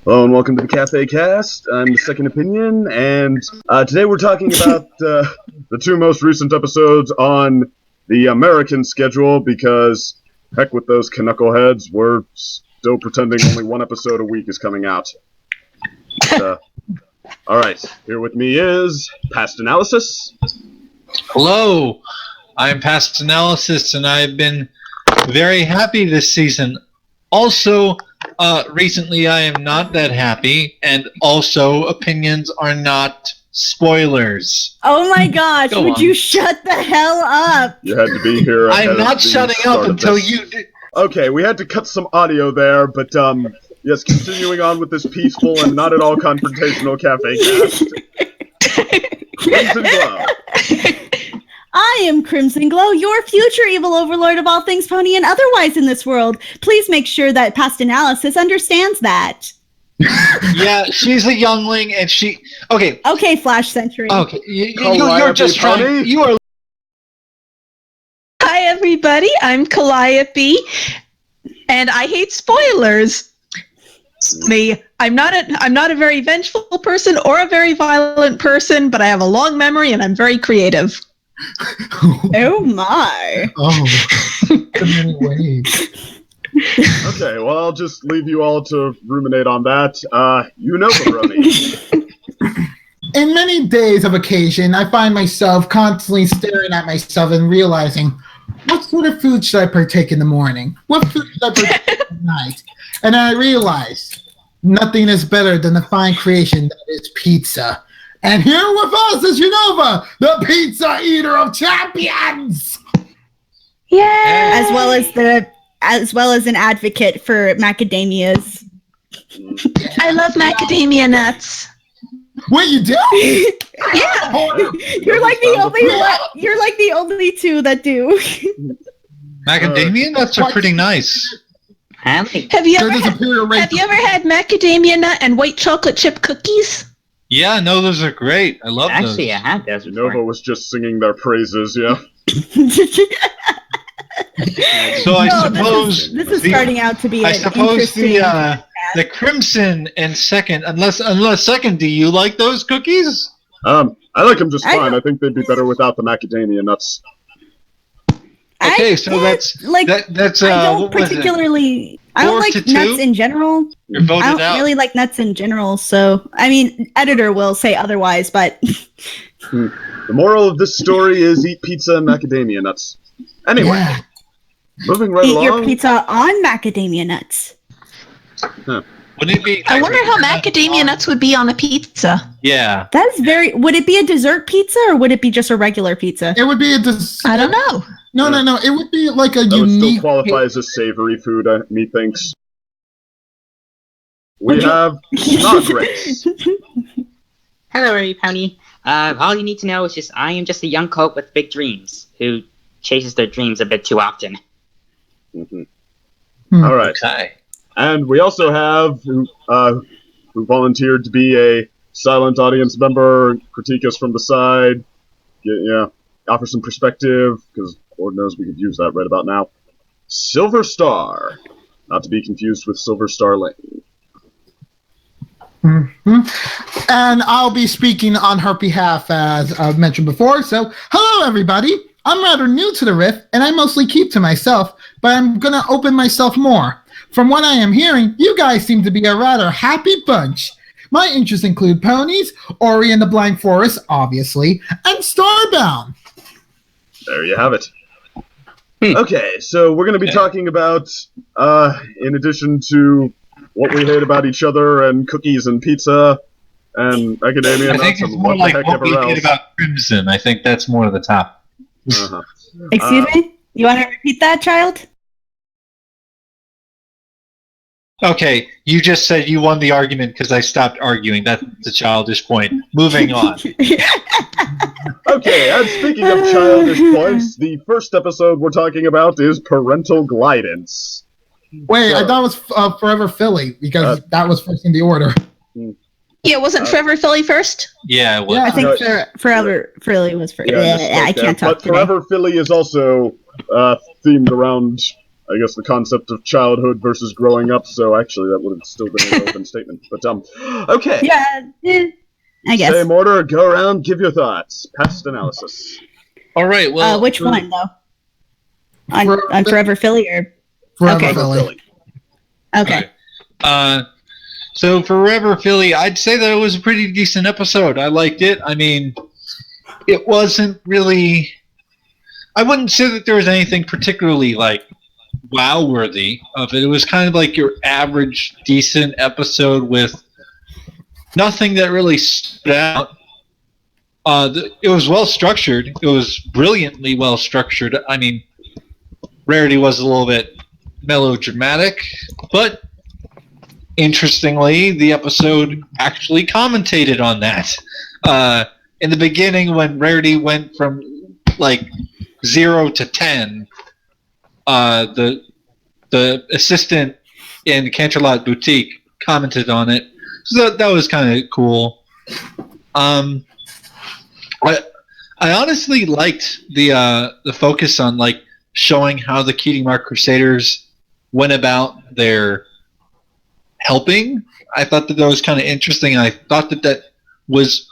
Hello and welcome to the Cafe Cast. I'm the Second Opinion, and today we're talking about the two most recent episodes on the American schedule, because heck with those knuckleheads, we're still pretending only one episode a week is coming out. Alright, here with me is Past Analysis. Hello, I'm Past Analysis, and I've been very happy this season. Also, recently I am not that happy, and also opinions are not spoilers. Oh my gosh, would you shut the hell up? You had to be here. I'm not shutting up until you do. Okay, we had to cut some audio there, but yes, continuing on with this peaceful and not at all confrontational Cafe Cast. Crimson Glow. I am Crimson Glow, your future evil overlord of all things pony and otherwise in this world. Please make sure that Past Analysis understands that. Yeah, she's a youngling, and she... Okay. Okay, Flash Century. Okay, you're just trying... You are... Hi, everybody. I'm Calliope, and I hate spoilers. Me. I'm not a very vengeful person or a very violent person, but I have a long memory, and I'm very creative. Oh my. Oh, in many ways. Okay, well, I'll just leave you all to ruminate on that. You know Baroni. In many days of occasion, I find myself constantly staring at myself and realizing, what sort of food should I partake in the morning? What food should I partake at night? And I realize nothing is better than the fine creation that is pizza. And here with us is Unova, the pizza eater of champions. Yeah. As well as an advocate for macadamias. I love macadamia nuts. What you do? Yeah. You're like the only two that do. Macadamia nuts are pretty nice. Have you ever had macadamia nut and white chocolate chip cookies? Yeah, no, those are great. I love those. Actually, I had those before. Unova was just singing their praises, yeah. So I suppose this is starting out to be. I suppose the Crimson and Second, unless Second, do you like those cookies? I like them just fine. I think they'd be better without the macadamia nuts. Okay, so that's I don't particularly. I don't like nuts in general. You're voted I don't really like nuts in general. So I mean, editor will say otherwise, but The moral of this story is eat pizza and macadamia nuts. Anyway, moving right along. Eat your pizza on macadamia nuts. Huh. Wouldn't it be? I wonder how macadamia nuts would be on a pizza. Yeah. That's very. Would it be a dessert pizza or would it be just a regular pizza? It would be a dessert. I don't know. No. It would be like a That would unique. still qualify as a savory food, methinks. We have Snodgrace. Hello, everybody, Pony. All you need to know is I am just a young colt with big dreams who chases their dreams a bit too often. Mm-hmm. All right. Okay. And we also have who volunteered to be a silent audience member, critique us from the side, offer some perspective, because Lord knows we could use that right about now. Silver Star, not to be confused with Silver Star Lane. Mm-hmm. And I'll be speaking on her behalf, as I've mentioned before. So, hello, everybody. I'm rather new to the Rift, and I mostly keep to myself, but I'm going to open myself more. From what I am hearing, you guys seem to be a rather happy bunch. My interests include ponies, Ori and the Blind Forest, obviously, and Starbound. There you have it. Okay, so we're going to be talking about, in addition to what we hate about each other and cookies and pizza and academia I think nuts it's and more what like the heck what ever we else. hate about Crimson. I think that's more of the top. Uh-huh. Excuse me? You want to repeat that, child? Okay, you just said you won the argument because I stopped arguing. That's a childish point. Moving on. Okay, and speaking of childish points, the first episode we're talking about is Parental Guidance. Wait, I thought it was Forever Philly, because that was first in the order. Yeah, wasn't Forever Philly first? Yeah, it was. I think Forever Philly was first. I can't talk But today. Forever Philly is also themed around I guess the concept of childhood versus growing up. So actually, that would have still been an open statement. But okay. Yeah, I guess. Same order. Go around. Give your thoughts. Past analysis. All right. Well, which one though? On Forever Philly or Forever Okay. Philly. okay? So Forever Philly, I'd say that it was a pretty decent episode. I liked it. I mean, it wasn't really. I wouldn't say that there was anything particularly like wow-worthy of it. It was kind of like your average decent episode with nothing that really stood out. It was well structured. It was brilliantly well structured. I mean, Rarity was a little bit melodramatic, but interestingly, the episode actually commentated on that. In the beginning, when Rarity went from like 0 to 10, the assistant in Canterlot Boutique commented on it. So that was kind of cool. I honestly liked the focus on like showing how the Cutie Mark Crusaders went about their helping. I thought that was kind of interesting. I thought that was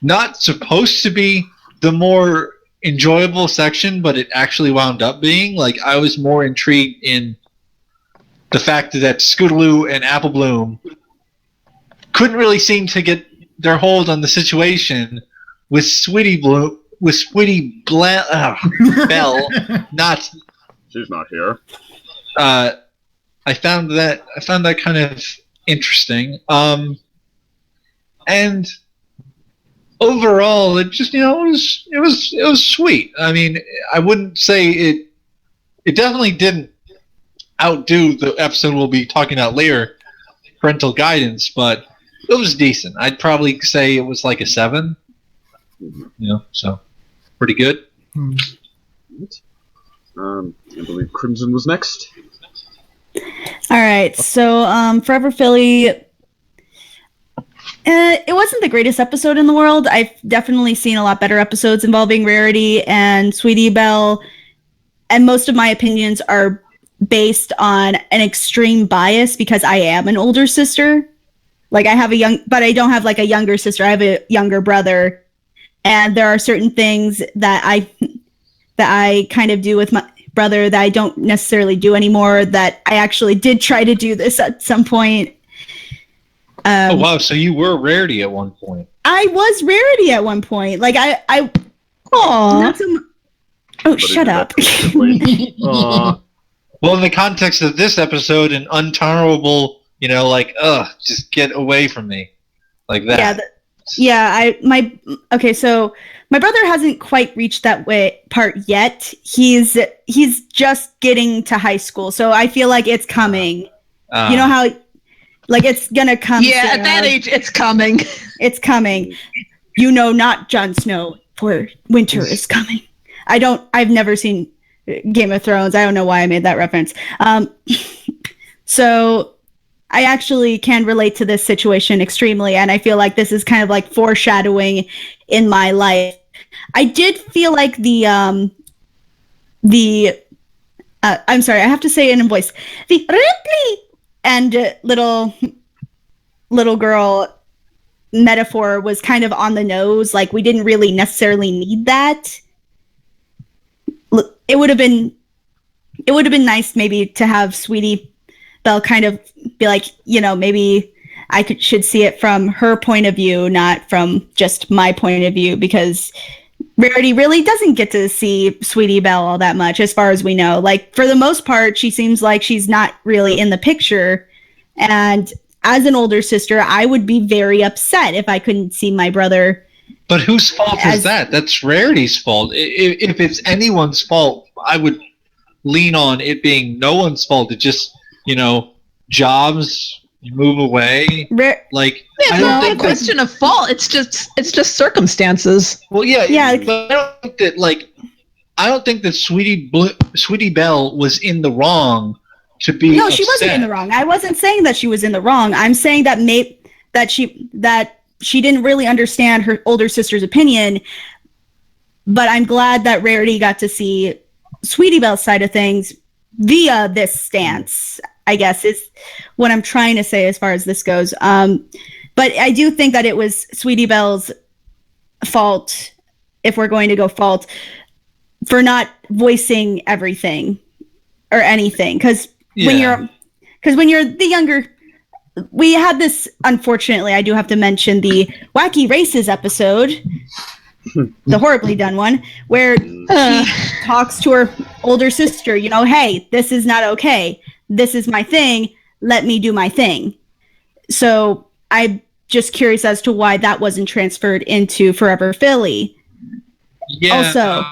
not supposed to be the more enjoyable section, but it actually wound up being. Like, I was more intrigued in the fact that Scootaloo and Apple Bloom couldn't really seem to get their hold on the situation with Bell not. She's not here. I found that kind of interesting. And overall, it just it was sweet. I mean, I wouldn't say it definitely didn't outdo the episode we'll be talking about later, Parental Guidance, but it was decent. I'd probably say it was like a 7. So pretty good. I believe Crimson was next. All right, so Forever Philly. It wasn't the greatest episode in the world. I've definitely seen a lot better episodes involving Rarity and Sweetie Belle, and most of my opinions are based on an extreme bias because I am an older sister. Like, I have but I don't have like a younger sister. I have a younger brother, and there are certain things that I kind of do with my brother that I don't necessarily do anymore, that I actually did try to do this at some point. Oh wow! So you were Rarity at one point. I was Rarity at one point. Like I. Aww. Oh, shut up. Well, in the context of this episode, an untolerable, just get away from me, like that. So my brother hasn't quite reached that part yet. He's just getting to high school, so I feel like it's coming. You know how, like, it's gonna come. Yeah, soon. at that age, it's coming. It's coming. Not Jon Snow, for winter is coming. I've never seen Game of Thrones. I don't know why I made that reference. So I actually can relate to this situation extremely, and I feel like this is kind of like foreshadowing in my life. I did feel like I'm sorry, I have to say it in voice. The Ripley and little girl metaphor was kind of on the nose. Like, we didn't really necessarily need that. It would have been nice maybe to have Sweetie Belle kind of be like, maybe I should see it from her point of view, not from just my point of view, because Rarity really doesn't get to see Sweetie Belle all that much, as far as we know. Like, for the most part, she seems like she's not really in the picture. And as an older sister, I would be very upset if I couldn't see my brother. But whose fault is that? That's Rarity's fault. If it's anyone's fault, I would lean on it being no one's fault. It just, jobs move away. It's not a question of fault. It's just circumstances. Well, yeah. Yeah. But I don't think that Sweetie Belle was in the wrong to be. No, upset. she wasn't in the wrong. I wasn't saying that she was in the wrong. I'm saying that that she didn't really understand her older sister's opinion. But I'm glad that Rarity got to see Sweetie Belle's side of things, via this stance, I guess, is what I'm trying to say as far as this goes. But I do think that it was Sweetie Belle's fault, if we're going to go fault, for not voicing everything or anything. Because when you're the younger, we had this, unfortunately, I do have to mention the Wacky Races episode, the horribly done one, where she talks to her older sister, you know, hey, this is not okay. This is my thing. Let me do my thing. So I'm just curious as to why that wasn't transferred into Forever Philly. Yeah.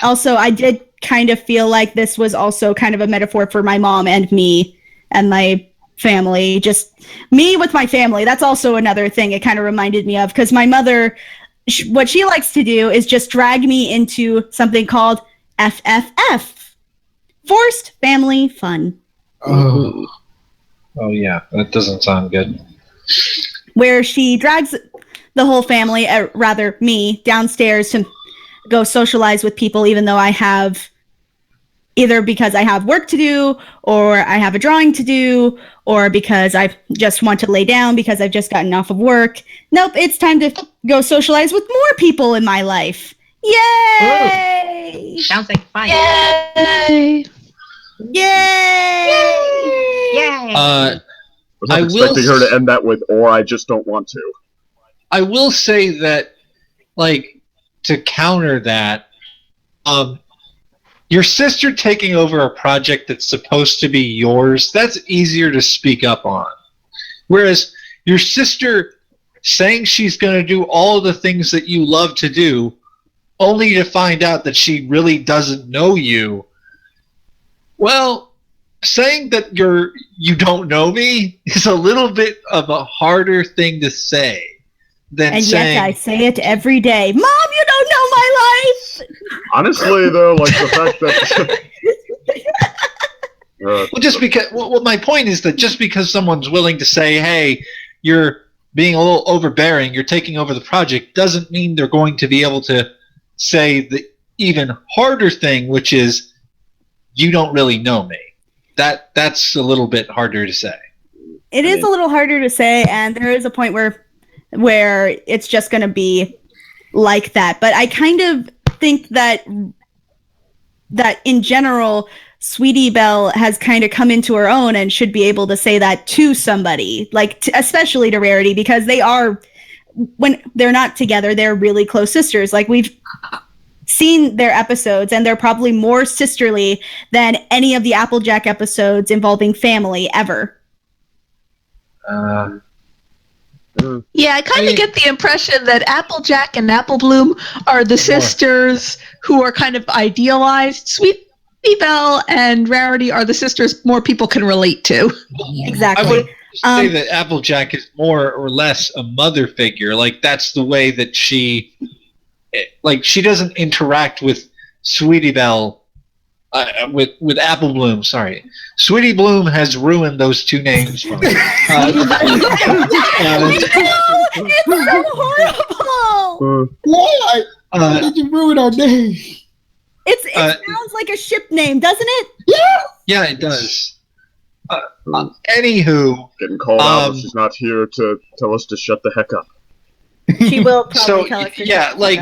Also, I did kind of feel like this was also kind of a metaphor for my mom and me and my family. Just me with my family. That's also another thing it kind of reminded me of, because my mother, what she likes to do is just drag me into something called FFF. Forced Family Fun. Oh yeah, that doesn't sound good. Where she drags the whole family, rather me, downstairs to go socialize with people, even though I have, either because I have work to do, or I have a drawing to do, or because I just want to lay down because I've just gotten off of work. Nope, it's time to go socialize with more people in my life. Yay! Ooh, sounds like fun. Yay! Yay! Yay! I was not expecting her to end that with, or I just don't want to. I will say that, like, to counter that, your sister taking over a project that's supposed to be yours, that's easier to speak up on. Whereas your sister saying she's going to do all the things that you love to do, only to find out that she really doesn't know you, well, saying that you don't know me is a little bit of a harder thing to say than and saying... yet I say it every day. Mom, you don't know my life! Honestly, though, like the fact that... well, just because... Well, my point is that just because someone's willing to say, hey, you're being a little overbearing, you're taking over the project, doesn't mean they're going to be able to say the even harder thing, which is, you don't really know me. That's a little bit harder to say. It is a little harder to say, and there is a point where it's just going to be like that. But I kind of think that in general, Sweetie Belle has kind of come into her own and should be able to say that to somebody, like especially to Rarity, because they are, when they're not together, they're really close sisters. Like, we've seen their episodes, and they're probably more sisterly than any of the Applejack episodes involving family ever. Yeah, I kind of get the impression that Applejack and Applebloom are the sisters who are kind of idealized. Sweetie Belle and Rarity are the sisters more people can relate to. Exactly. I would say that Applejack is more or less a mother figure. Like, that's the way that she doesn't interact with Sweetie Belle, with Applebloom, sorry. Sweetie Bloom has ruined those two names for me. It's so horrible! Why? Why did you ruin our name? It sounds like a ship name, doesn't it? Yeah, it does. Anywho, Getting called out, she's not here to tell us to shut the heck up. She will probably tell us to yeah, like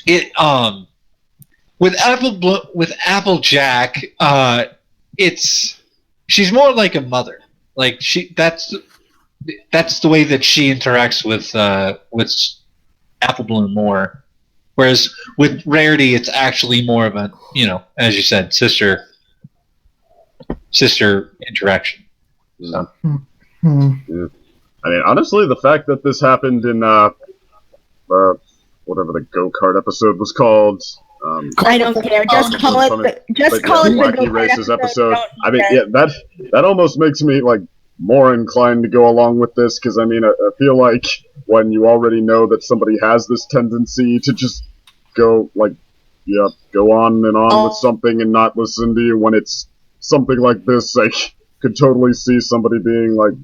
it. With Applejack, she's more like a mother. Like, that's the way that she interacts with Applebloom more. Whereas with Rarity, it's actually more of a, as you said, sister interaction. So. Yeah. I mean, honestly, the fact that this happened in whatever the go-kart episode was called. I don't care. Just call it the Wacky Races episode. I mean, yeah, that almost makes me like more inclined to go along with this, because I mean, I feel like when you already know that somebody has this tendency to just go on and on with something and not listen to you, when it's something like this, I could totally see somebody being like,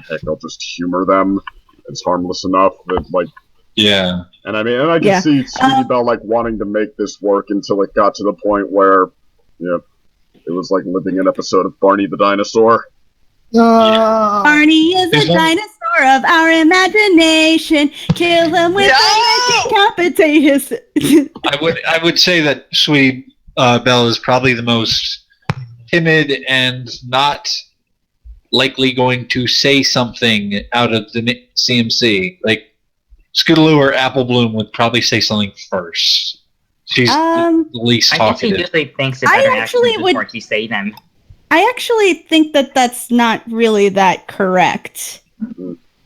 heck, I'll just humor them. It's harmless enough that, like... Yeah. And I can see Sweetie Belle like wanting to make this work until it got to the point where, it was like living an episode of Barney the Dinosaur. Barney is a dinosaur of our imagination. Kill him with decapitation. I would say that Sweetie Belle is probably the most timid and not likely going to say something out of the CMC. Like Scootaloo or Apple Bloom would probably say something first. She's the least talkative. I think she usually thinks it's better actually before she say them. I actually think that that's not really that correct.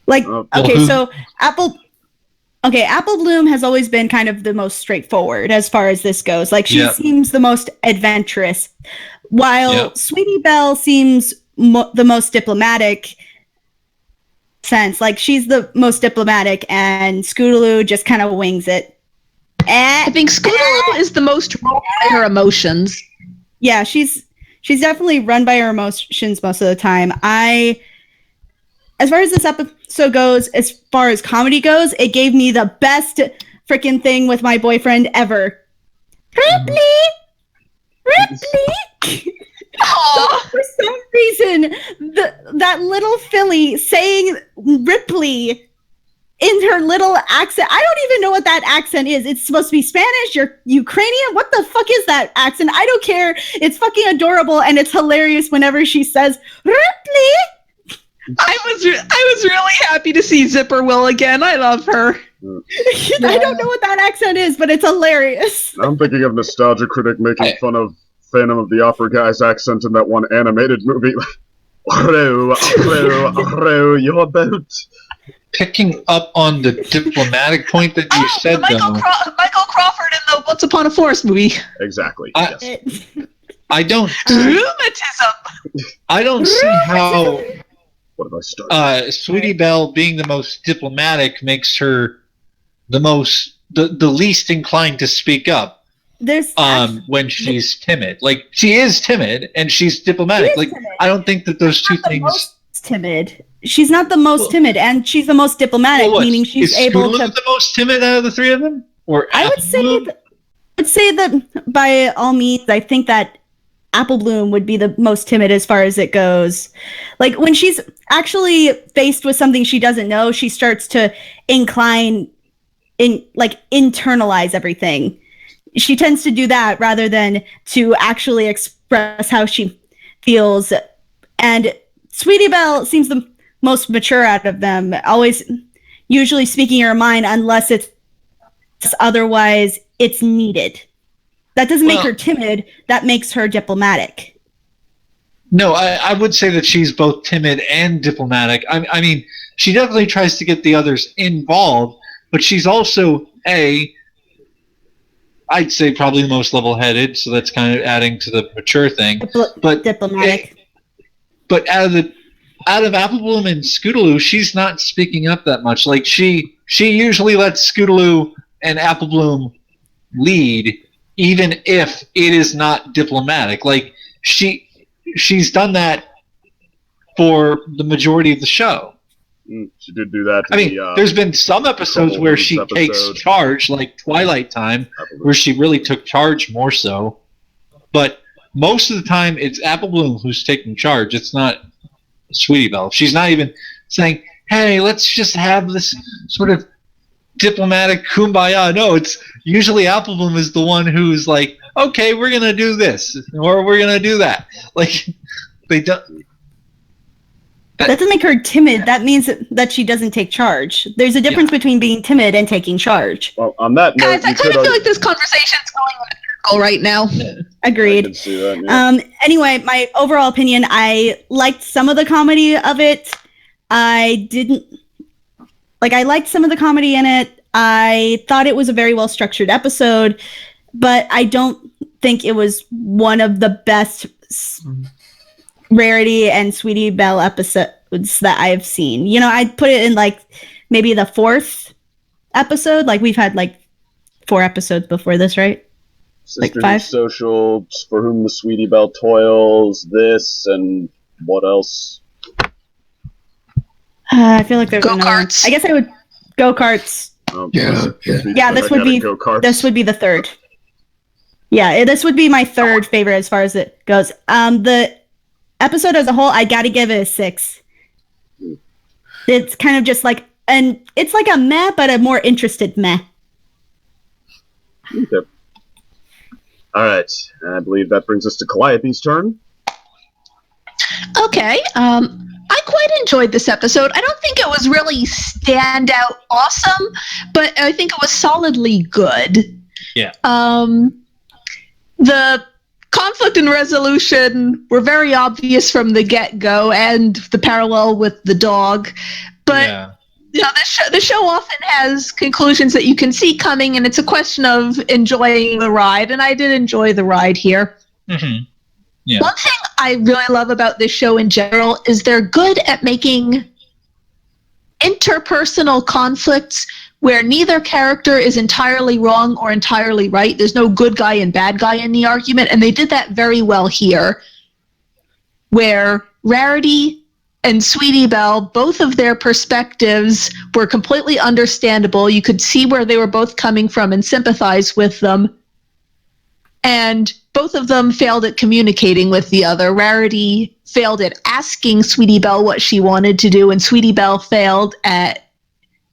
Like, okay, so Apple Bloom has always been kind of the most straightforward as far as this goes. Like, she seems the most adventurous, while Sweetie Belle seems the most diplomatic sense. Like, she's the most diplomatic, and Scootaloo just kind of wings it. I think Scootaloo is the most run by her emotions. Yeah, she's definitely run by her emotions most of the time. As far as this episode goes, as far as comedy goes, it gave me the best freaking thing with my boyfriend ever. Ripley! For some reason, that little filly saying Ripley in her little accent. I don't even know what that accent is. It's supposed to be Spanish or Ukrainian. What the fuck is that accent? I don't care. It's fucking adorable, and it's hilarious whenever she says Ripley. I was really happy to see Zipper Will again. I love her. I don't know what that accent is, but it's hilarious. I'm thinking of Nostalgia Critic making fun of Phantom of the Opera guy's accent in that one animated movie. Your boat. Picking up on the diplomatic point that you said, Michael Crawford in the Once Upon a Forest movie. Exactly. I don't. Rheumatism. I don't see how. What have I started? Sweetie Belle being the most diplomatic makes her the least inclined to speak up. When she's timid. Like, she is timid and she's diplomatic. Like, timid. I don't think that those two things. Most timid. She's not the most timid, and she's the most diplomatic, meaning she's able to. Is the most timid out of the three of them? Or I would say that by all means, I think that Apple Bloom would be the most timid as far as it goes. Like, when she's actually faced with something she doesn't know, she starts to internalize everything. She tends to do that rather than to actually express how she feels. And Sweetie Belle seems the most mature out of them, always usually speaking her mind unless it's otherwise it's needed. That doesn't make her timid, that makes her diplomatic. No, I would say that she's both timid and diplomatic. I mean, she definitely tries to get the others involved, but she's also I'd say probably the most level-headed, so that's kind of adding to the mature thing. But diplomatic. But out of Apple Bloom and Scootaloo, she's not speaking up that much. Like, she usually lets Scootaloo and Apple Bloom lead, even if it is not diplomatic. Like, she's done that for the majority of the show. She did do that. There's been some episodes where she takes charge, like Twilight Time, where she really took charge more so. But most of the time, it's Apple Bloom who's taking charge. It's not Sweetie Belle. She's not even saying, hey, let's just have this sort of diplomatic kumbaya. No, it's usually Apple Bloom is the one who's like, okay, we're going to do this, or we're going to do that. Like, they don't... That doesn't make her timid. That means that she doesn't take charge. There's a difference between being timid and taking charge. Well, on that note, guys, I kind of feel like this conversation's going in a circle right now. Agreed. I can see that, Anyway, my overall opinion, I liked some of the comedy of it. I liked some of the comedy in it. I thought it was a very well-structured episode, but I don't think it was one of the best Rarity and Sweetie Belle episodes that I've seen. You know, I'd put it in like maybe the 4th episode. Like, we've had like 4 episodes before this, right? Sisterhood like 5. Social, For Whom the Sweetie Belle Toils, this, and what else? I feel like there's another one. Go-karts. I guess I would go-karts. Yeah. Yeah, this would be the third. Yeah, this would be my third favorite as far as it goes. The episode as a whole, I gotta give it a 6. It's kind of just like, and it's like a meh, but a more interested meh. Okay. All right, I believe that brings us to Calliope's turn. Okay. I quite enjoyed this episode. I don't think it was really standout awesome, but I think it was solidly good. Yeah. The conflict and resolution were very obvious from the get-go, and the parallel with the dog. But Yeah. the show often has conclusions that you can see coming, and it's a question of enjoying the ride. And I did enjoy the ride here. Mm-hmm. Yeah. One thing I really love about this show in general is they're good at making interpersonal conflicts where neither character is entirely wrong or entirely right. There's no good guy and bad guy in the argument, and they did that very well here, where Rarity and Sweetie Belle, both of their perspectives were completely understandable. You could see where they were both coming from and sympathize with them. And both of them failed at communicating with the other. Rarity failed at asking Sweetie Belle what she wanted to do, and Sweetie Belle failed at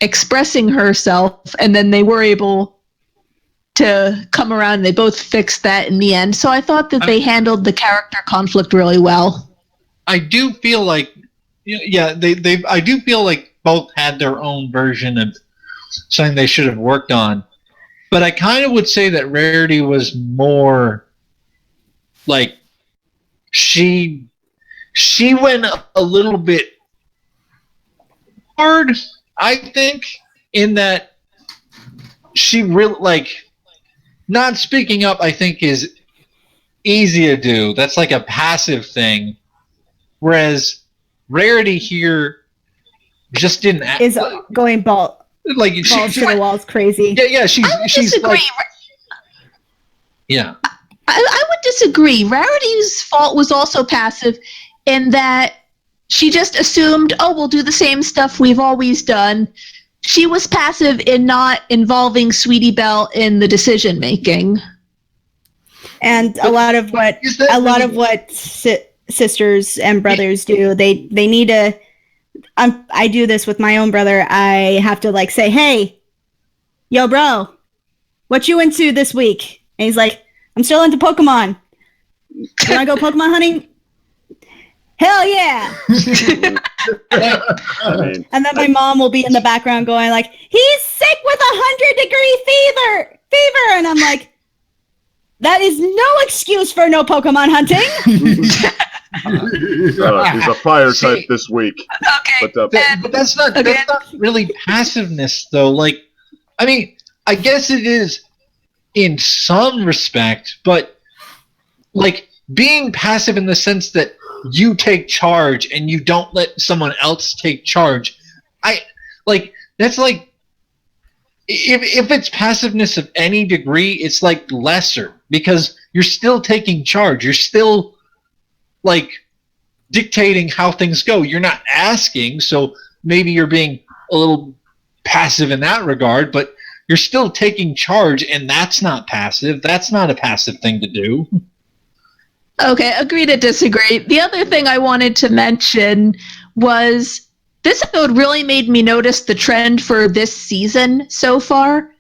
expressing herself, and then they were able to come around, and they both fixed that in the end. So I thought that they handled the character conflict really well. I do feel like, I do feel like both had their own version of something they should have worked on. But I kind of would say that Rarity was more like she went a little bit hard, I think, in that she really, like, not speaking up, I think, is easy to do. That's like a passive thing. Whereas Rarity here just didn't act. Is going balls to the walls crazy. Yeah, she's disagree. like, yeah. I would disagree. Rarity's fault was also passive in that she just assumed, oh, we'll do the same stuff we've always done. She was passive in not involving Sweetie Belle in the decision making. And a lot of what sisters and brothers do, they need to. I do this with my own brother. I have to like say, hey, yo, bro, what you into this week? And he's like, I'm still into Pokemon. You want to go Pokemon hunting? Hell yeah! And then my mom will be in the background going like, he's sick with 100-degree fever, and I'm like, that is no excuse for no Pokemon hunting. He's a fire type this week. Okay. But that's not really passiveness, though. Like, I mean, I guess it is in some respect, but like being passive in the sense that you take charge and you don't let someone else take charge. That's like, if it's passiveness of any degree, it's like lesser because you're still taking charge. You're still like dictating how things go. You're not asking, so maybe you're being a little passive in that regard, but you're still taking charge, and that's not passive. That's not a passive thing to do. Okay, agree to disagree. The other thing I wanted to mention was this episode really made me notice the trend for this season so far.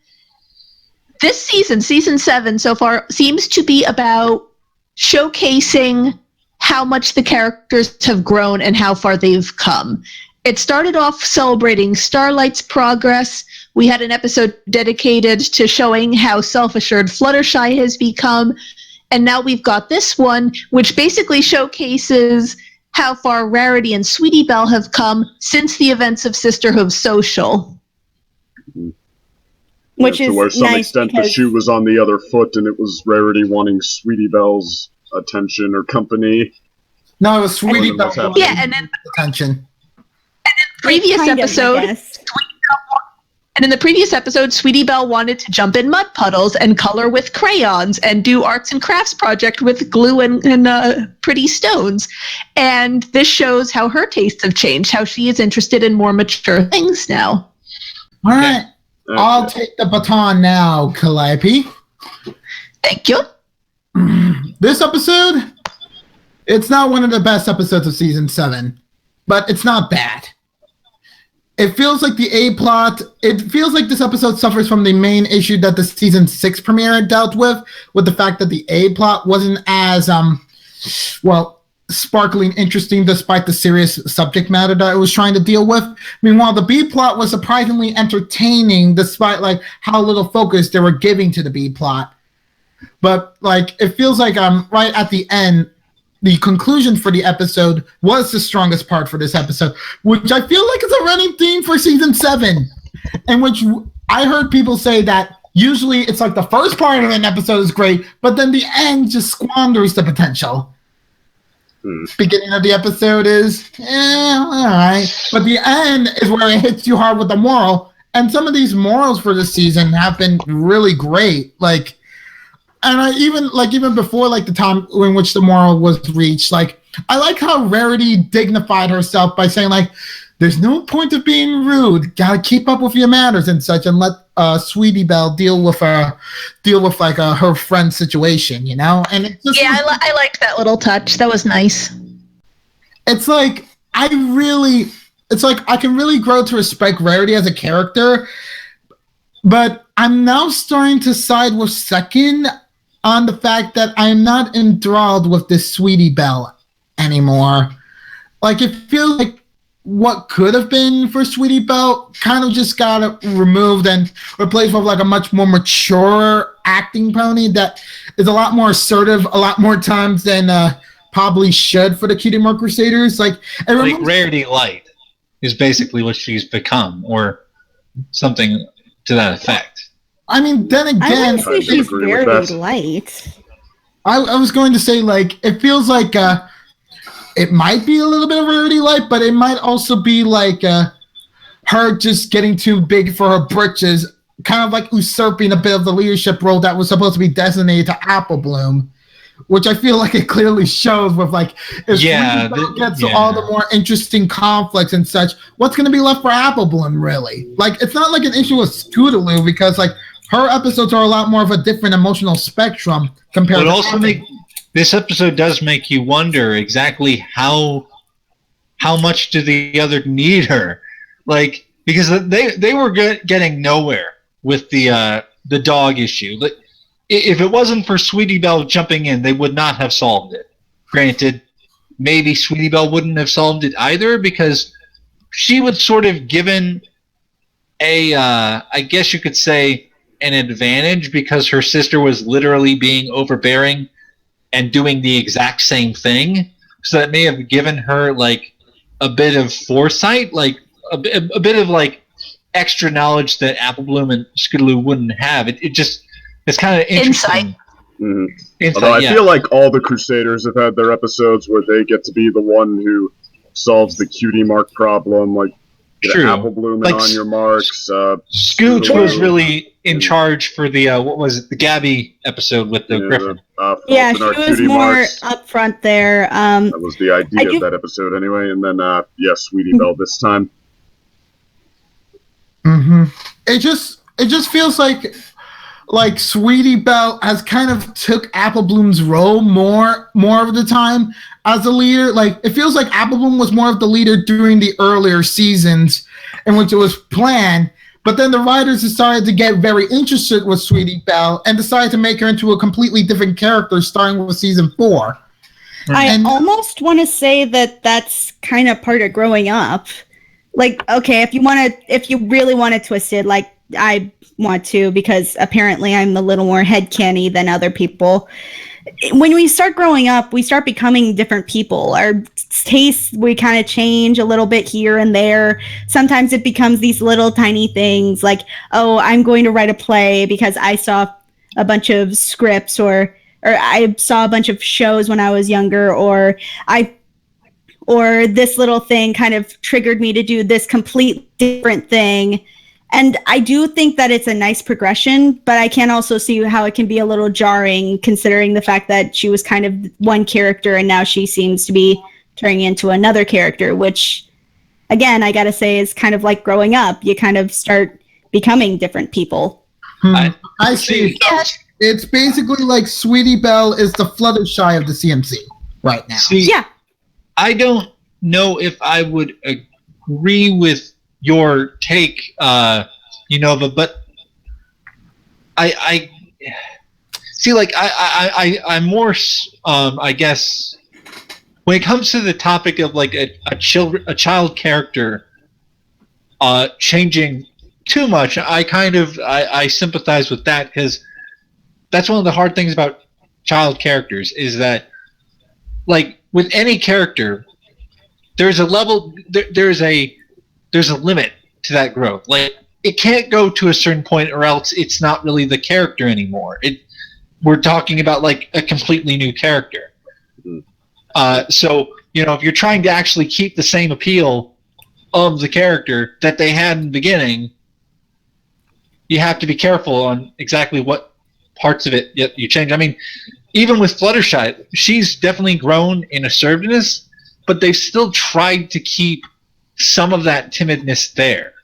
This season, season 7 so far, seems to be about showcasing how much the characters have grown and how far they've come. It started off celebrating Starlight's progress. We had an episode dedicated to showing how self-assured Fluttershy has become. And now we've got this one, which basically showcases how far Rarity and Sweetie Belle have come since the events of Sisterhood Social. Which is to where some nice extent the shoe was on the other foot, and it was Rarity wanting Sweetie Belle's attention or company. No, it was Sweetie Belle. Yeah, and then attention. Previous episode, and in the previous episode, Sweetie Belle wanted to jump in mud puddles and color with crayons and do arts and crafts project with glue and pretty stones. And this shows how her tastes have changed, how she is interested in more mature things now. All right. I'll take the baton now, Calliope. Thank you. This episode, it's not one of the best episodes of season 7, but it's not bad. It feels like the A plot. It feels like this episode suffers from the main issue that the season 6 premiere dealt with the fact that the A plot wasn't as sparkling interesting despite the serious subject matter that it was trying to deal with. Meanwhile, the B plot was surprisingly entertaining despite like how little focus they were giving to the B plot. But like it feels like right at the end, the conclusion for the episode was the strongest part for this episode, which I feel like is a running theme for season 7, in which I heard people say that usually it's like the first part of an episode is great, but then the end just squanders the potential. Beginning of the episode is, all right. But the end is where it hits you hard with the moral. And some of these morals for this season have been really great. Like, and I even before like the time in which the moral was reached, like I like how Rarity dignified herself by saying like, there's no point of being rude. Gotta keep up with your manners and such, and let Sweetie Belle deal with her friend's situation, you know. And it's just I liked that little touch. That was nice. It's like I can really grow to respect Rarity as a character, but I'm now starting to side with Second on the fact that I'm not enthralled with this Sweetie Belle anymore. Like it feels like what could have been for Sweetie Belle kind of just got removed and replaced with like a much more mature acting pony that is a lot more assertive a lot more times than probably should for the Cutie Mark Crusaders. Like Rarity Light is basically what she's become, or something to that effect. I mean, then again, I wouldn't say she's very light. I was going to say like it feels like it might be a little bit of Rarity Light, but it might also be like her just getting too big for her britches, kind of like usurping a bit of the leadership role that was supposed to be designated to Apple Bloom, which I feel like it clearly shows with like if gets all the more interesting conflicts and such, what's going to be left for Apple Bloom really? Like it's not like an issue with Scootaloo because like her episodes are a lot more of a different emotional spectrum compared to this episode does make you wonder exactly how much do the other need her, like because they were getting nowhere with the dog issue. Like, if it wasn't for Sweetie Belle jumping in, they would not have solved it. Granted, maybe Sweetie Belle wouldn't have solved it either because she was sort of given a I guess you could say an advantage because her sister was literally being overbearing and doing the exact same thing, so that may have given her like a bit of foresight, like a bit of like extra knowledge that Apple Bloom and Scootaloo wouldn't have. It's kind of interesting. Insight. Although I feel like all the Crusaders have had their episodes where they get to be the one who solves the Cutie Mark problem, like Apple Bloom and On Your Marks. Scooch was really in charge for the the Gabby episode with the Griffin. She was more up front there. That was the idea of that episode anyway, and then Sweetie Belle this time. It just feels like Sweetie Belle has kind of took Apple Bloom's role more of the time as a leader. Like it feels like Apple Bloom was more of the leader during the earlier seasons in which it was planned, but then the writers decided to get very interested with Sweetie Belle and decided to make her into a completely different character starting with season 4. I almost want to say that that's kind of part of growing up. Like, okay, if you really want to twist it, like I want to, because apparently I'm a little more headcanny than other people. When we start growing up, we start becoming different people. Our tastes, we kind of change a little bit here and there. Sometimes it becomes these little tiny things like, oh, I'm going to write a play because I saw a bunch of scripts or I saw a bunch of shows when I was younger, or this little thing kind of triggered me to do this complete different thing. And I do think that it's a nice progression, but I can also see how it can be a little jarring considering the fact that she was kind of one character and now she seems to be turning into another character, which, again, I got to say is kind of like growing up. You kind of start becoming different people. I see. It's basically like Sweetie Belle is the Fluttershy of the CMC right now. See, Yeah. I don't know if I would agree with your take, Unova, but I see. Like I'm more, I guess, when it comes to the topic of like a child character changing too much. I sympathize with that because that's one of the hard things about child characters is that, like with any character, there's a level, there's a limit to that growth. Like it can't go to a certain point, or else it's not really the character anymore. We're talking about like a completely new character. So if you're trying to actually keep the same appeal of the character that they had in the beginning, you have to be careful on exactly what parts of it you change. I mean, even with Fluttershy, she's definitely grown in assertiveness, but they've still tried to keep some of that timidness there.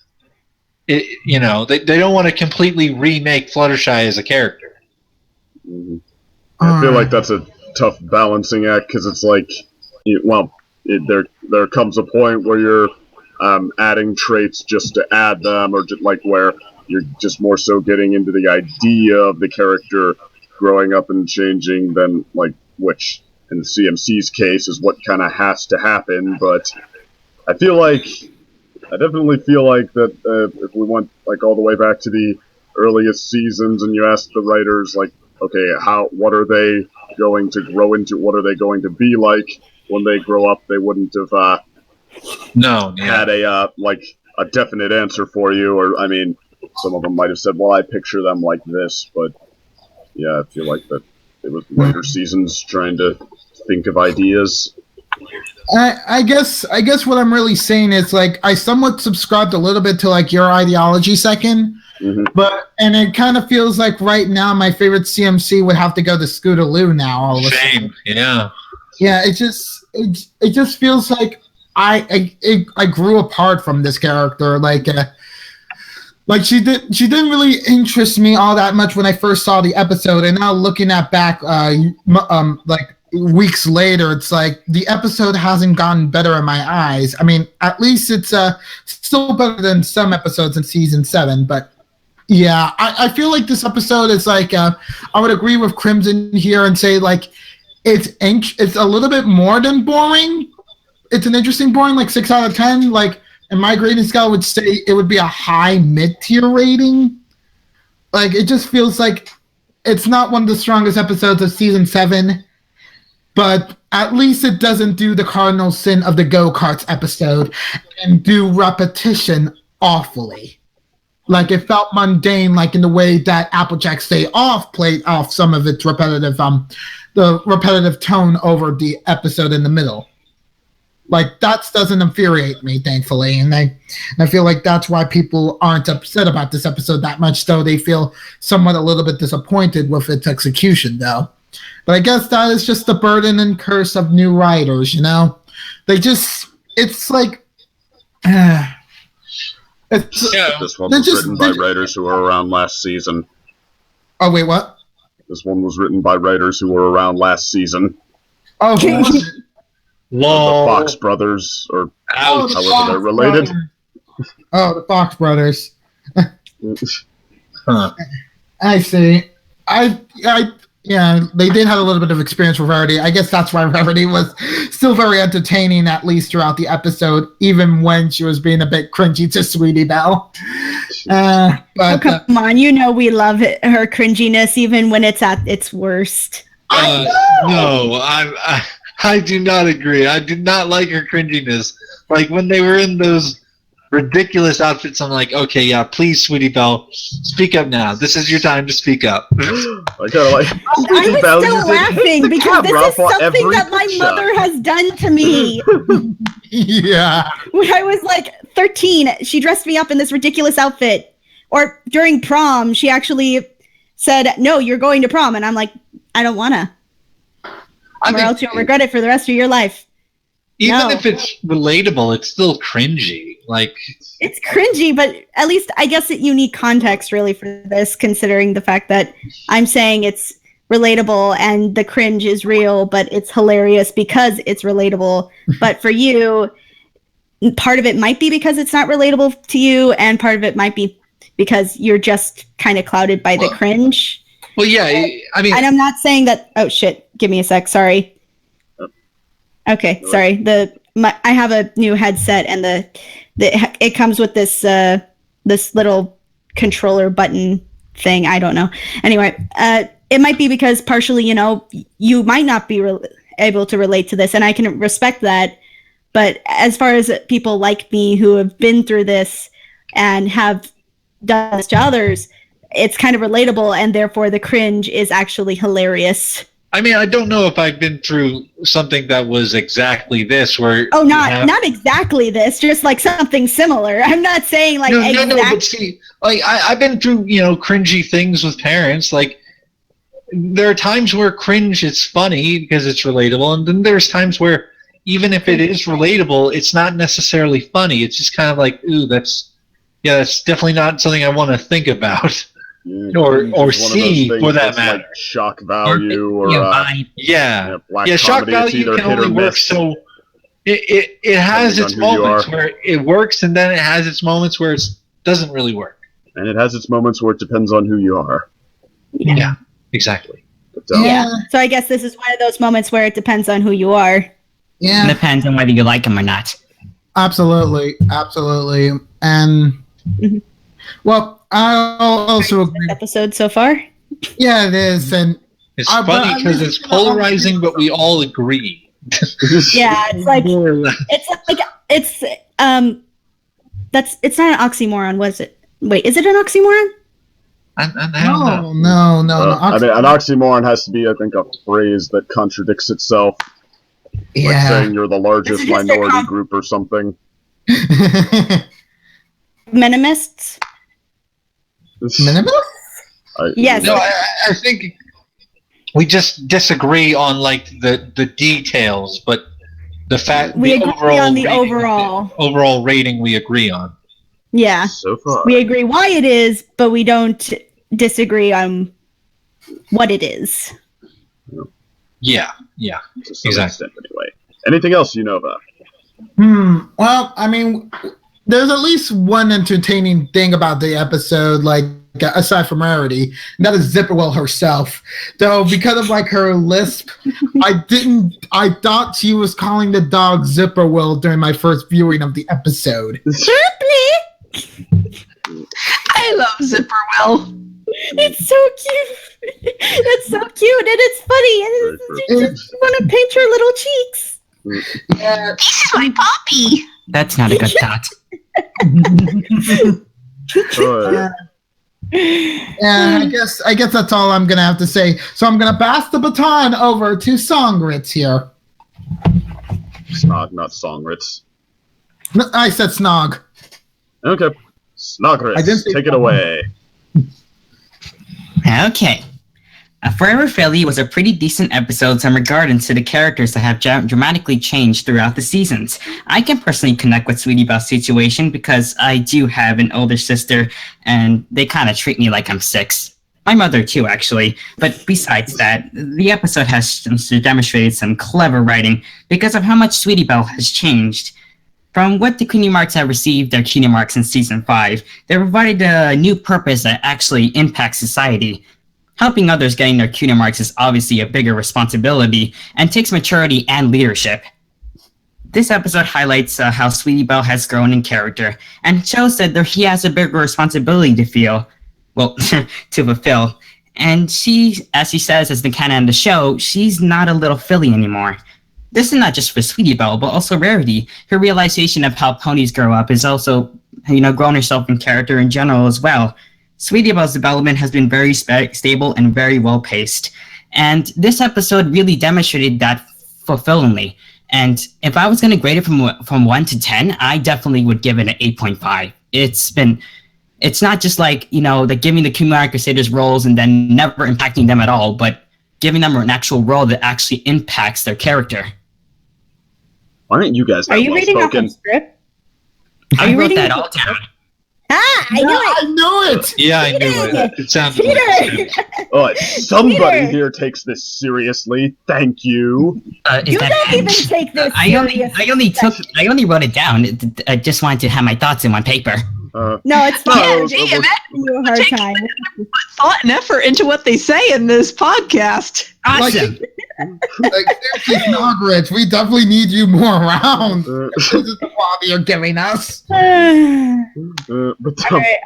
They don't want to completely remake Fluttershy as a character. I feel like that's a tough balancing act because it's like, there comes a point where you're adding traits just to add them, or just like where you're just more so getting into the idea of the character growing up and changing than like, which in the CMC's case is what kind of has to happen. But I definitely feel like that if we went like all the way back to the earliest seasons and you asked the writers like, okay, what are they going to grow into? What are they going to be like when they grow up? They wouldn't have had a definite answer for you. Or I mean, some of them might have said, well, I picture them like this, but yeah, I feel like that it was later seasons trying to think of ideas. I guess what I'm really saying is like I somewhat subscribed a little bit to like your ideology second, and it kind of feels like right now my favorite CMC would have to go to Scootaloo now. All of a sudden. Yeah. Yeah, it just feels like I grew apart from this character. Like she didn't really interest me all that much when I first saw the episode, and now looking at back like weeks later, it's like the episode hasn't gotten better in my eyes. I mean, at least it's still better than some episodes in season 7, but yeah, I feel like this episode is like I would agree with Crimson here and say like it's a little bit more than boring. It's an interesting boring, like 6 out of 10. Like, and my grading scale would say it would be a high mid-tier rating. Like, it just feels like it's not one of the strongest episodes of season 7, but at least it doesn't do the cardinal sin of the go-karts episode and do repetition awfully. Like, it felt mundane, like in the way that Applejack's Day Off played off some of its repetitive, the repetitive tone over the episode in the middle. Like, that doesn't infuriate me, thankfully, and I feel like that's why people aren't upset about this episode that much, though they feel somewhat a little bit disappointed with its execution, though. But I guess that is just the burden and curse of new writers, it's like... This one was written by writers who were around last season. Oh, wait, what? This one was written by writers who were around last season. Oh, The Fox Brothers, or however they're related. The Fox Brothers. Huh. I see. Yeah, they did have a little bit of experience with Rarity. I guess that's why Rarity was still very entertaining, at least throughout the episode, even when she was being a bit cringy to Sweetie Belle. But come on, we love her cringiness, even when it's at its worst. No, I do not agree. I did not like her cringiness. Like, when they were in those ridiculous outfits, I'm like, okay, yeah, please, Sweetie Belle, speak up now. This is your time to speak up. I was still laughing because this is something that my mother has done to me. Yeah. When I was like 13, she dressed me up in this ridiculous outfit. Or during prom, she actually said, no, you're going to prom. And I'm like, I don't want to. Or else you'll regret it for the rest of your life. Even if it's relatable, it's still cringy. Like, It's cringy, but at least I guess you need context really for this, considering the fact that I'm saying it's relatable and the cringe is real, but it's hilarious because it's relatable. But for you, part of it might be because it's not relatable to you, and part of it might be because you're just kind of clouded by the cringe. well, yeah, I mean, And I'm not saying that. Oh shit! Give me a sec. Sorry. Okay, sorry. I have a new headset, and it comes with this this little controller button thing. I don't know. Anyway, it might be because partially, you might not be able to relate to this, and I can respect that. But as far as people like me who have been through this and have done this to others, it's kind of relatable, and therefore the cringe is actually hilarious. I mean, I don't know if I've been through something that was exactly this, where not exactly this, just like something similar. I'm not saying like no, but see, like I've been through cringy things with parents. Like there are times where cringe is funny because it's relatable, and then there's times where even if it is relatable, it's not necessarily funny. It's just kind of like, ooh, that's definitely not something I want to think about. Or see, for that matter. Like shock value or black comedy, shock value it's either can hit or only work miss. so it has its moments where it works, and then it has its moments where it doesn't really work. And it has its moments where it depends on who you are. Yeah, exactly. But, So I guess this is one of those moments where it depends on who you are. Yeah, Depends on whether you like them or not. absolutely. And well, I'll also agree. Episode so far. Yeah, it is, and It's funny because it's polarizing, but we all agree. Yeah, it's like it's not an oxymoron, was it? Wait, is it an oxymoron? I don't know. No. I mean, an oxymoron has to be, I think, a phrase that contradicts itself. Like saying you're the largest This is just minority group or something. Minimists? Minimalist? Yes. No, I think we just disagree on like the details, but the fact We agree on the rating, overall. the overall rating we agree on. Yeah. So far. We agree why it is, but we don't disagree on what it is. Yeah, To some exactly. extent, anyway. Anything else you know about? Well, I mean, there's at least one entertaining thing about the episode, like aside from Rarity, and that is Zipperwell herself. Though because of like her lisp, I thought she was calling the dog Zipperwell during my first viewing of the episode. I love Zipperwell. It's so cute. It's so cute, and it's funny, and you just want to pinch her little cheeks. Yeah, This is my puppy. That's not a good thought. yeah. I guess that's all I'm gonna have to say. So I'm gonna pass the baton over to Songritz here. Snog, not Songritz. No, I said Snog. Okay. Snogritz, take it away. Okay. Forever Philly was a pretty decent episode in regards to the characters that have dramatically changed throughout the seasons. I can personally connect with Sweetie Belle's situation because I do have an older sister and they kind of treat me like I'm 6. My mother too, actually. But besides that, the episode has demonstrated some clever writing because of how much Sweetie Belle has changed. From what the Cutie Marks have received their Cutie Marks in Season 5, they provided a new purpose that actually impacts society. Helping others getting their Cutie Marks is obviously a bigger responsibility and takes maturity and leadership. This episode highlights how Sweetie Belle has grown in character and shows that he has a bigger responsibility to fulfill. And she, as he says, as the canon of the show, she's not a little filly anymore. This is not just for Sweetie Belle, but also Rarity. Her realization of how ponies grow up is also, grown herself in character in general as well. Sweetie Belle's development has been very stable and very well paced. And this episode really demonstrated that fulfillingly. And if I was going to grade it from 1 to 10, I definitely would give it an 8.5. It's not just like, the giving the Kumar Crusaders roles and then never impacting them at all, but giving them an actual role that actually impacts their character. Why aren't you guys that Are you reading off well-spoken? a script? I you wrote reading that it? all down. Ah, I Yeah, knew it. I know it. Yeah, I knew it. It sounded like Peter! Alright, somebody Peter! here takes this seriously. Thank you. Is You that don't even take this I seriously. I only wrote it down. I just wanted to have my thoughts in one paper. No, it's fine. No, I'm damn giving it. you a hard Take- time. Thought and effort into what they say in this podcast. Awesome. Like, seriously, Snogridge, we definitely need you more around. Uh, This is the quality you're giving us. but, Alright,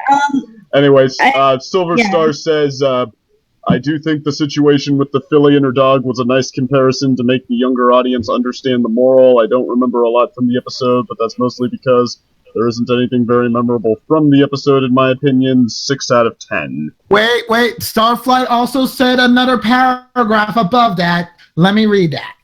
anyways, yeah. Silver Star says, I do think the situation with the filly and her dog was a nice comparison to make the younger audience understand the moral. I don't remember a lot from the episode, but that's mostly because there isn't anything very memorable from the episode, in my opinion. 6 out of 10. Wait. Starflight also said another paragraph above that. Let me read that.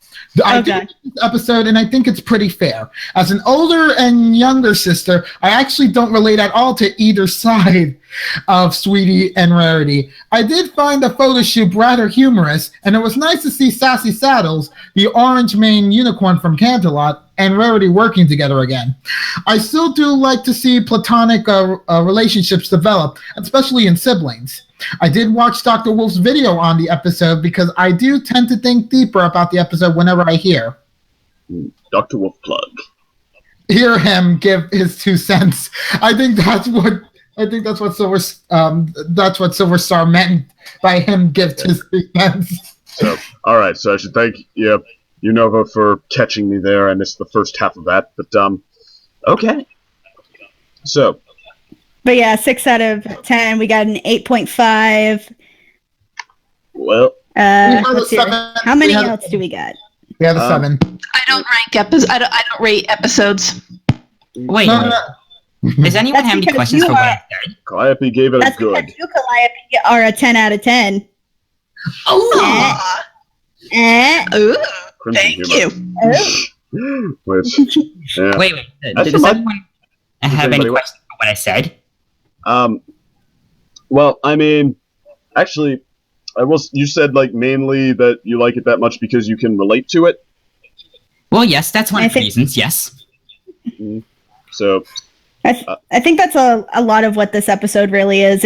I did watch this episode, and I think it's pretty fair. As an older and younger sister, I actually don't relate at all to either side of Sweetie and Rarity. I did find the photo shoot rather humorous, and it was nice to see Sassy Saddles, the orange mane unicorn from Canterlot, and Rarity working together again. I still do like to see platonic relationships develop, especially in siblings. I did watch Dr. Wolf's video on the episode because I do tend to think deeper about the episode whenever I hear Dr. Wolf plug. him give his 2 cents. I think that's what Silver Star meant by him give his 2 cents. So, alright, so I should thank Unova for catching me there. I missed the first half of that, but, okay. So, But yeah, 6 out of 10. We got an 8.5. well, Let's see. How many else do we got? We have a 7. I don't rank episodes. I don't rate episodes. Wait, No. does anyone That's have any because questions you for what are- I said? Calliope gave it a That's good. because you, Calliope, are a 10 out of 10. Oh, ooh, Crimson thank humor. you. Which, yeah. Wait. That's Does my- anyone have any anybody- questions for what I said? Well, I mean, actually, you said, like, mainly that you like it that much because you can relate to it. Well, yes, that's one I of the think- reasons, yes. So, I think that's a lot of what this episode really is.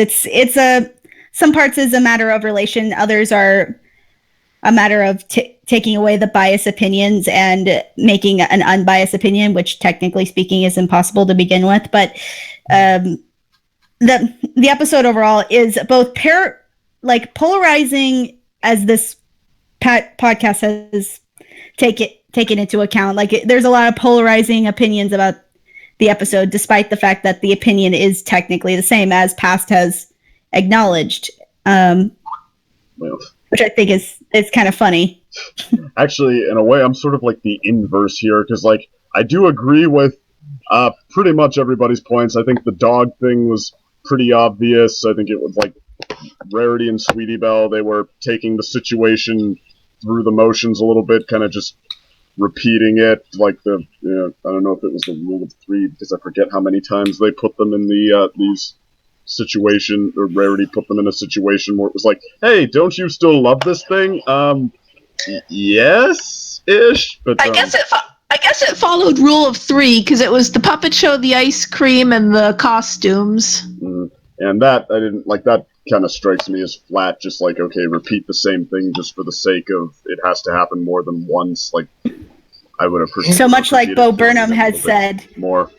Some parts is a matter of relation, others are a matter of taking away the biased opinions and making an unbiased opinion, which technically speaking is impossible to begin with. But the episode overall is both polarizing, as this podcast has taken into account. Like, there's a lot of polarizing opinions about the episode, despite the fact that the opinion is technically the same, as Past has acknowledged, well, which I think is kind of funny. actually, in a way, I'm sort of like the inverse here, because, like, I do agree with pretty much everybody's points. I think the dog thing was pretty obvious. I think it was, like, Rarity and Sweetie Belle, they were taking the situation through the motions a little bit, kind of just repeating it, like I don't know if it was the rule of 3, because I forget how many times they put them in these situation, or Rarity put them in a situation where it was like, hey, don't you still love this thing? Yes-ish, but I guess it followed rule of 3 because it was the puppet show, the ice cream, and the costumes. and that, I didn't, like, that kind of strikes me as flat, just like, okay, repeat the same thing just for the sake of it has to happen more than once, like, I would have preferred. So much like Bo Burnham has said. More.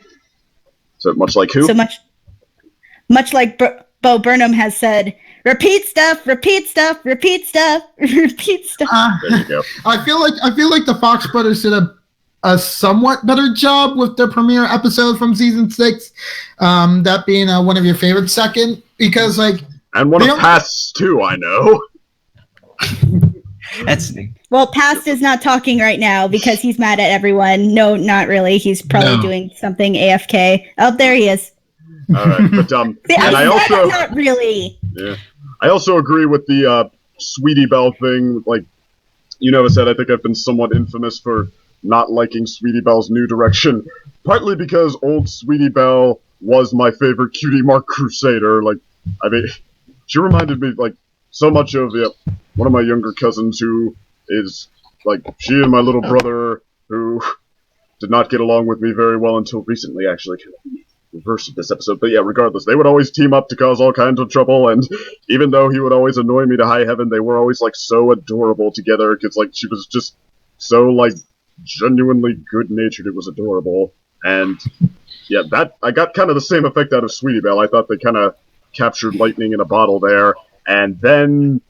So much like who? So much like Bo Burnham has said, repeat stuff, repeat stuff, repeat stuff, repeat stuff. There you go. I feel like the Fox brothers did a somewhat better job with their premiere episode from season 6. That being one of your favorites, second, because like. And one of Past's too, I know. Well, Past is not talking right now because he's mad at everyone. No, not really. He's probably doing something AFK. Oh, there he is. All right, but and I also not really. Yeah, I also agree with the Sweetie Belle thing. Like, said, I think I've been somewhat infamous for not liking Sweetie Belle's new direction, partly because old Sweetie Belle was my favorite Cutie Mark Crusader. Like, I mean, she reminded me like so much of one of my younger cousins who is like she and my little brother who did not get along with me very well until recently, actually. reverse of this episode, but yeah, regardless, they would always team up to cause all kinds of trouble, and even though he would always annoy me to high heaven, they were always, like, so adorable together, because, like, she was just so, like, genuinely good-natured, it was adorable, and, yeah, I got kind of the same effect out of Sweetie Belle. I thought they kind of captured lightning in a bottle there, and then,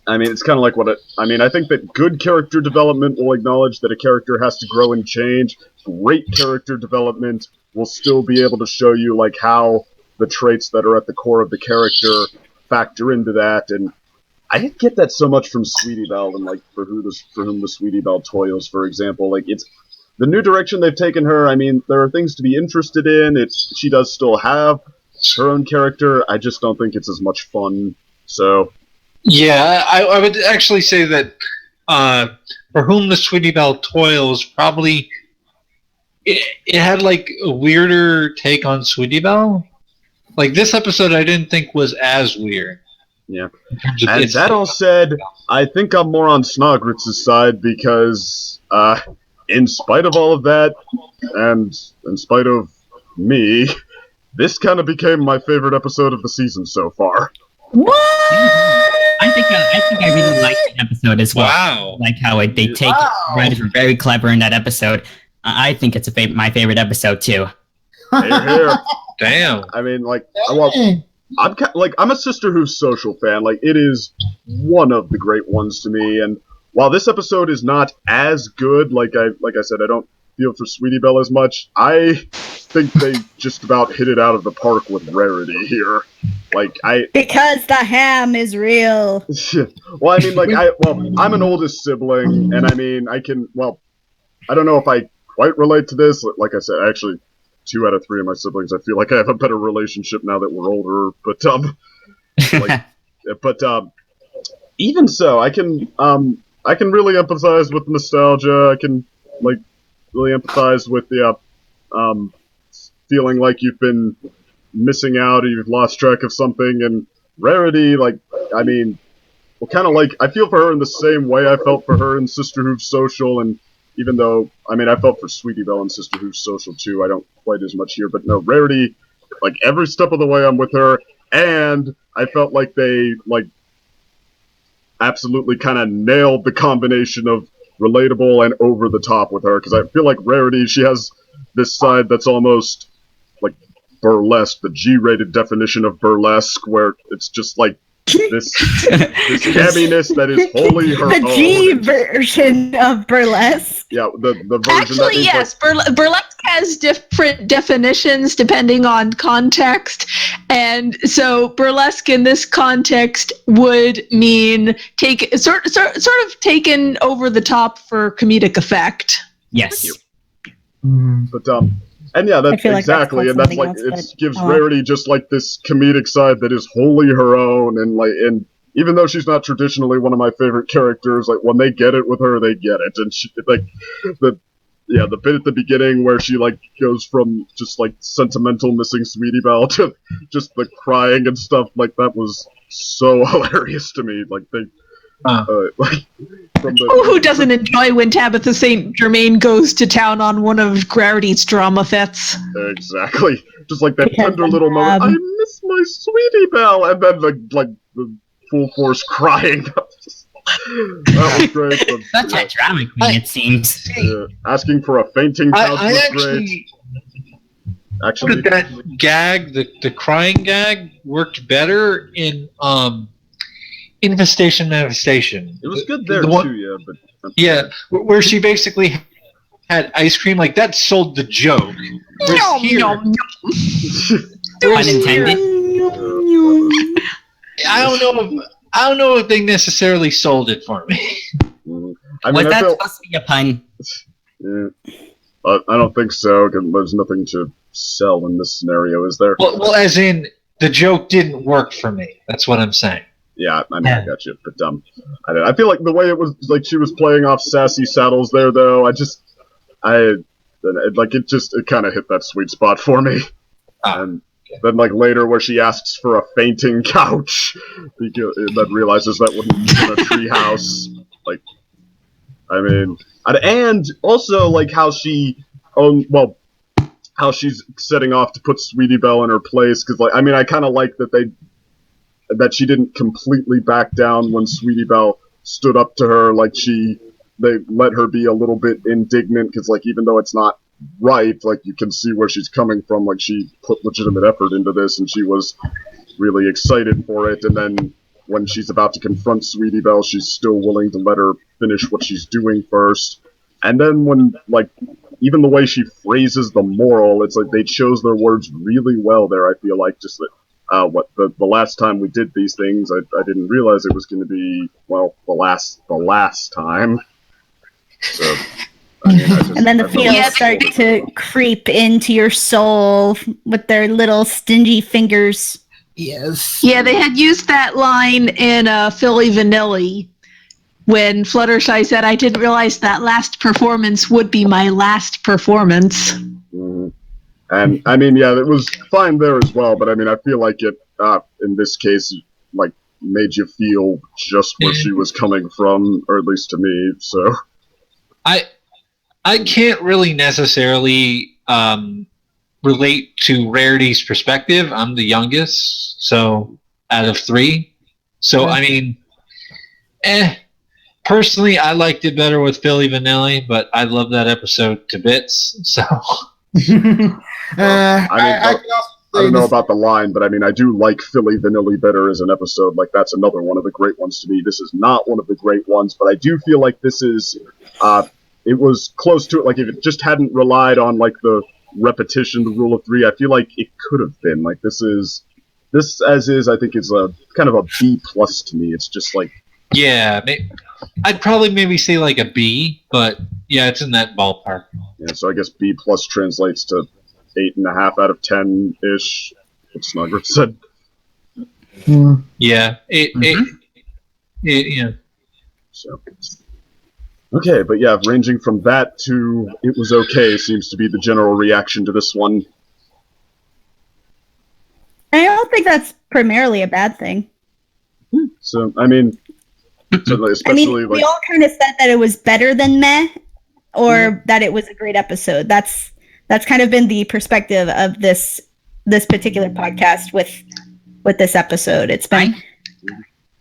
I mean, it's kind of like I think that good character development will acknowledge that a character has to grow and change. Great character development will still be able to show you, like, how the traits that are at the core of the character factor into that, and I didn't get that so much from Sweetie Belle and, like, for whom the Sweetie Belle toils, for example. Like, it's the new direction they've taken her. I mean, there are things to be interested in. She does still have her own character. I just don't think it's as much fun, so... Yeah, I would actually say that For Whom the Sweetie Belle Toils probably... It had, like, a weirder take on Sweetie Belle. Like, this episode I didn't think was as weird. Yeah. And that all said, I think I'm more on Snogritz's side because, in spite of all of that, and in spite of me, this kind of became my favorite episode of the season so far. What? I think I really liked the episode as well. Wow. Like how they take writers were very clever in that episode. I think it's my favorite episode too. Here. Damn. I mean, like, well, I'm a Sister Who's Social fan. Like, it is one of the great ones to me. And while this episode is not as good, like I said, I don't feel for Sweetie Belle as much. I think they just about hit it out of the park with Rarity here. Because the ham is real. Well, I mean, like, I'm an oldest sibling, and I mean, I don't know if I quite relate to this. Like I said, actually, 2 out of 3 of my siblings, I feel like I have a better relationship now that we're older. But even so, I can really empathize with nostalgia. I can, like, really empathize with the feeling like you've been missing out or you've lost track of something. And Rarity, like, I mean, well, kind of like, I feel for her in the same way I felt for her in Sister Who's Social, and even though, I mean, I felt for Sweetie Belle and Sister Who's Social too. I don't quite as much here, but no, Rarity, like, every step of the way I'm with her, and I felt like they, like, absolutely kind of nailed the combination of relatable and over the top with her, because I feel like Rarity, she has this side that's almost, like, burlesque, the G-rated definition of burlesque, where it's just, like, this hamminess that is wholly her own. The G version of burlesque. Yeah, the version Actually, yes, like, burlesque has different definitions depending on context, and so burlesque in this context would mean sort of taken over the top for comedic effect. Yes. But and yeah, that's exactly, and that's like it gives Rarity just like this comedic side that is wholly her own, and even though she's not traditionally one of my favorite characters, like, when they get it with her, they get it, and she, like, the bit at the beginning where she, like, goes from just, like, sentimental missing Sweetie Belle to just the crying and stuff, like, that was so hilarious to me, like, they. Like, who doesn't enjoy when Tabitha St. Germain goes to town on one of Rarity's drama fets? Exactly. Just like that tender little moment, I miss my Sweetie Belle, and then the full force crying. That was great. That's a drama queen, it seems. Asking for a fainting couch was great. Actually, that gag, the crying gag, worked better in Infestation Manifestation. It was good there too, yeah. But yeah, where she basically had ice cream, like, that sold the joke. Unintended. I don't know if they necessarily sold it for me. I mean, was that supposed to be a pun? Yeah, I don't think so. Cause there's nothing to sell in this scenario, is there? Well, as in, the joke didn't work for me. That's what I'm saying. Yeah, I mean, I got you, but I feel like the way it was, like, she was playing off sassy saddles there, though. It kind of hit that sweet spot for me. And then, like, later, where she asks for a fainting couch, then realizes that wouldn't be in a treehouse. Like, I mean, and also, like, how she, how she's setting off to put Sweetie Belle in her place. Because, like, I mean, I kind of like that she didn't completely back down when Sweetie Belle stood up to her. Like, they let her be a little bit indignant, because, like, even though it's not right, like, you can see where she's coming from. Like, she put legitimate effort into this, and she was really excited for it. And then when she's about to confront Sweetie Belle, she's still willing to let her finish what she's doing first. And then when, like, even the way she phrases the moral, it's like they chose their words really well there, I feel like. Just that, the last time we did these things, I didn't realize it was going to be, well, the last time. So, I mean, And then the feels start to creep into your soul with their little stingy fingers. Yes. Yeah, they had used that line in Philly Vanilli when Fluttershy said, "I didn't realize that last performance would be my last performance." Mm-hmm. And, I mean, yeah, it was fine there as well, but I mean, I feel like it, in this case, like, made you feel just where she was coming from, or at least to me, so. I can't really necessarily relate to Rarity's perspective. I'm the youngest, so out of 3. So, I mean, personally, I liked it better with Philly Vanilli, but I love that episode to bits, so. I don't know about the line, but I mean, I do like Philly Vanilli better as an episode. Like, that's another one of the great ones to me. This is not one of the great ones, but I do feel like this is, it was close to it. Like, if it just hadn't relied on, like, the repetition, the rule of 3, I feel like it could have been. Like, this as is, I think is a kind of a B+ to me. It's just like... Yeah, I'd probably maybe say like a B, but yeah, it's in that ballpark. Yeah, so I guess B+ translates to 8.5 out of 10-ish, what Snugger said. Yeah, yeah. So, okay, but yeah, ranging from that to it was okay seems to be the general reaction to this one. I don't think that's primarily a bad thing. So, I mean, especially we all kind of said that it was better than meh, or that it was a great episode. That's kind of been the perspective of this particular podcast with this episode. It's been.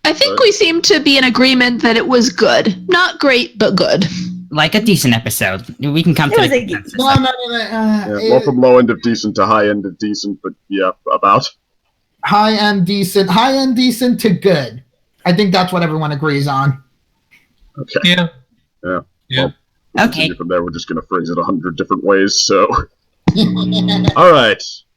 I think we seem to be in agreement that it was good, not great, but good. Like a decent episode. We can come to the consensus. Well, from low end of decent to high end of decent, but yeah, about high end decent to good. I think that's what everyone agrees on. Okay. Yeah. Well, okay. From there, we're just going to phrase it 100 different ways. So, all right.